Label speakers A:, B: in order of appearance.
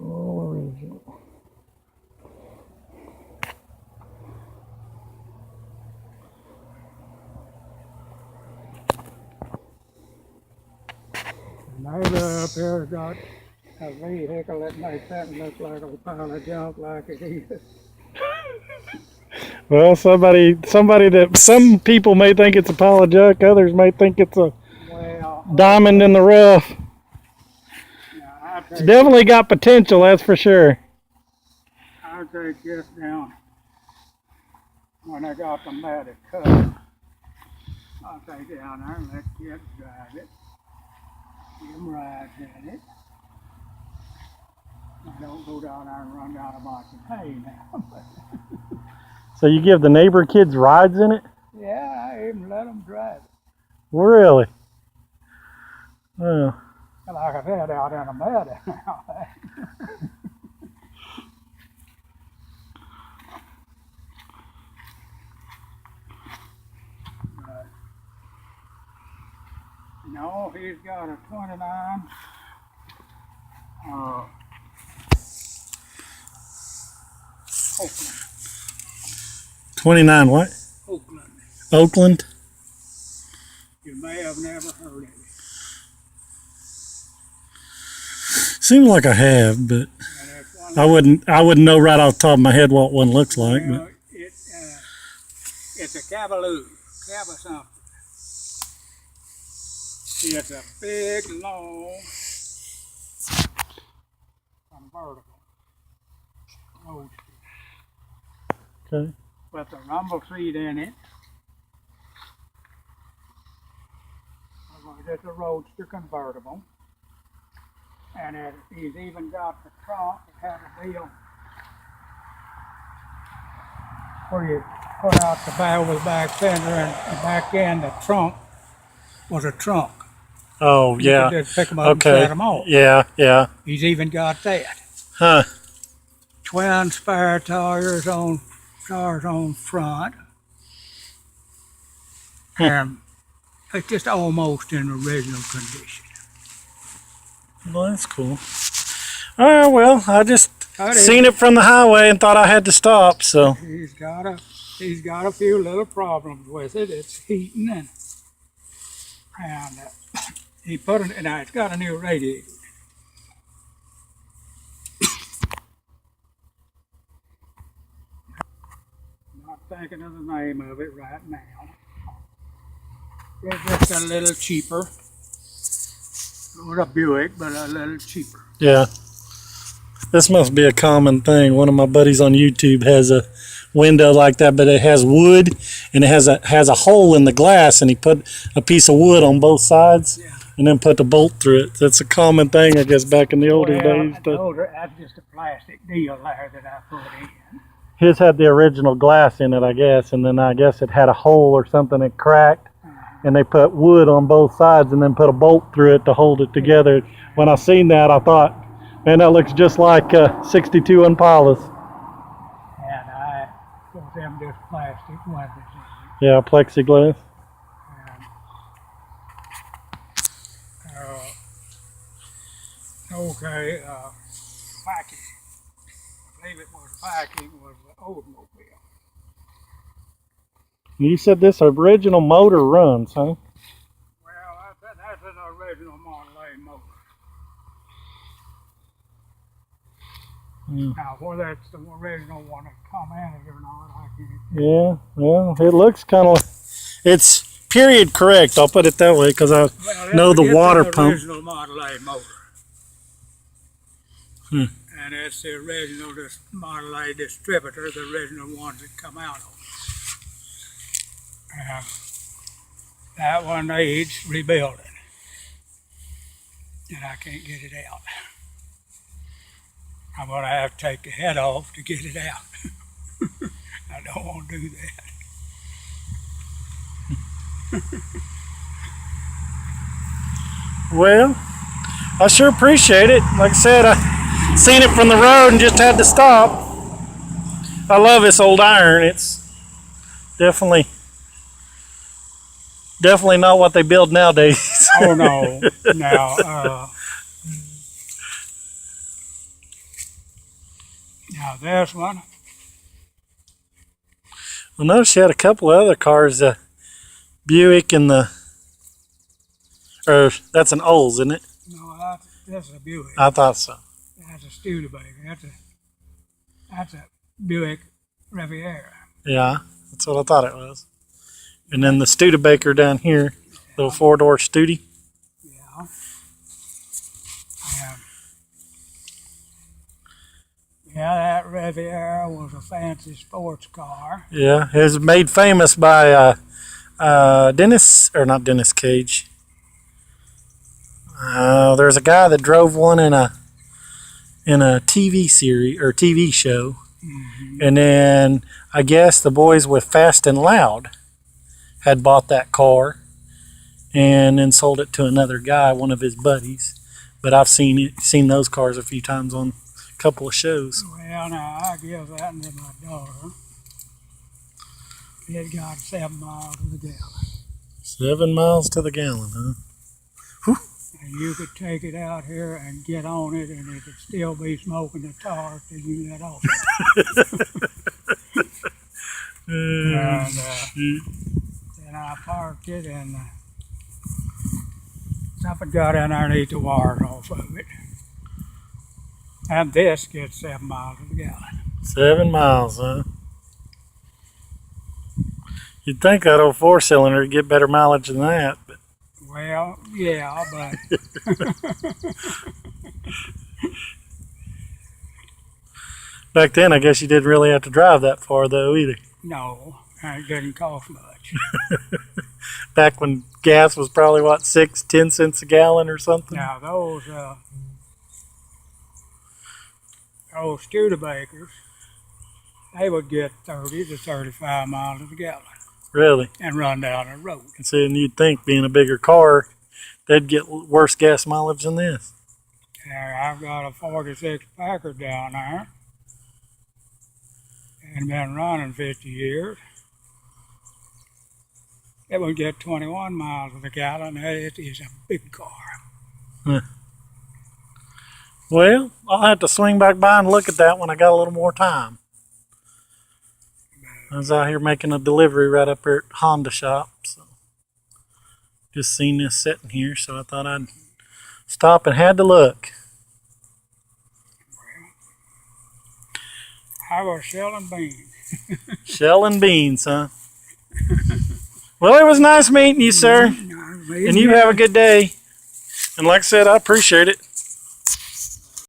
A: All original.
B: Neighbor up here got a vehicle that makes that look like a pile of junk like it is.
A: Well, some people may think it's a pile of junk, others may think it's a diamond in the rough. It's definitely got potential, that's for sure.
B: I'll take this down when I got the matted cut. I'll take it down there and let kids drive it. Give them rides in it. I don't go down there and run down a bunch of hay now.
A: So you give the neighbor kids rides in it?
B: Yeah, I even let them drive it.
A: Really? Oh.
B: Like I said, out in the mud now. No, he's got a 29.
A: 29 what?
B: Oakland.
A: Oakland?
B: You may have never heard of it.
A: Seems like I have, but I wouldn't know right off the top of my head what one looks like.
B: Well,
A: but
B: it's a cabaloo, caba something. It's a big, long, convertible roadster.
A: Okay.
B: With the rumble seat in it. It's a roadster convertible. And he's even got the trunk that had a deal where you put out the back with the back fender and the back end, the trunk was a trunk.
A: Oh, yeah.
B: You could just pick them up and set them off.
A: Yeah, yeah.
B: He's even got that.
A: Huh.
B: Twin spare tires on front. And it's just almost in original condition.
A: Well, that's cool. Well, I just seen it from the highway and thought I had to stop, so.
B: He's got a few little problems with it. It's heating and he put it, now it's got a new radiator. Not thinking of the name of it right now. It's just a little cheaper. Not a Buick, but a little cheaper.
A: Yeah. This must be a common thing. One of my buddies on YouTube has a window like that, but it has wood and it has a hole in the glass, and he put a piece of wood on both sides and then put the bolt through it. That's a common thing, I guess, back in the older days.
B: That's just a plastic deal there that I put in.
A: His had the original glass in it, I guess, and then I guess it had a hole or something that cracked, and they put wood on both sides and then put a bolt through it to hold it together. When I seen that, I thought, man, that looks just like 62 Impalas.
B: And I put them just plastic windows in.
A: Yeah, plexiglass.
B: Okay, Viking. I believe it was Viking was the old mobile.
A: You said this original motor runs, huh?
B: Well, that's an original Model A motor. Now, whether that's the original one that come in it or not, I can't.
A: Yeah, well, it looks kind of, it's period correct, I'll put it that way, because I know the water pump.
B: It's the original Model A motor. And it's the original Model A distributor, the original ones that come out of. That one needs rebuilding. And I can't get it out. I'm going to have to take the head off to get it out. I don't want to do that.
A: Well, I sure appreciate it. Like I said, I seen it from the road and just had to stop. I love this old iron. It's definitely not what they build nowadays.
B: Oh no! Now Now this one,
A: Well, notice you had a couple of other cars, the Buick and or that's an Olds, isn't it?
B: no, this is a Buick.
A: I thought so.
B: That's a Studebaker. That's a Buick Riviera.
A: Yeah, that's what I thought it was. And then the Studebaker down here, little 4-door Studi.
B: Yeah. Yeah, that Riviera was a fancy sports car.
A: Yeah, it was made famous by Dennis, or not Dennis Cage. There's a guy that drove one in a TV series or TV show, and then I guess the boys with Fast and Loud had bought that car and then sold it to another guy, one of his buddies. But I've seen those cars a few times on a couple of shows.
B: Well, now I give that to my daughter. It got 7 miles to the gallon.
A: 7 miles to the gallon, huh?
B: And you could take it out here and get on it, and it could still be smoking the tar till you get off it. And then I parked it, and something got in underneath the wires off of it. And this gets 7 miles to the gallon.
A: 7 miles, huh? You'd think that old 4-cylinder would get better mileage than that, but
B: Well, yeah, but
A: back then I guess you didn't really have to drive that far though either.
B: no, it didn't cost much.
A: Back when gas was probably what, 6-10 cents a gallon or something.
B: Now those Studebakers, they would get 30 to 35 miles to the gallon
A: Really?
B: and run down the road.
A: And so you'd think being a bigger car, they'd get worse gas mileage than this.
B: I've got a 46 Packard down there, and been running 50 years. It would get 21 miles to the gallon. It is a big car.
A: Well, I'll have to swing back by and look at that when I got a little more time. I was out here making a delivery right up here at Honda shop, so just seen this sitting here, so I thought I'd stop and had to look.
B: I was shelling beans.
A: Shelling beans, huh? Well, it was nice meeting you, sir. And you have a good day. And like I said, I appreciate it.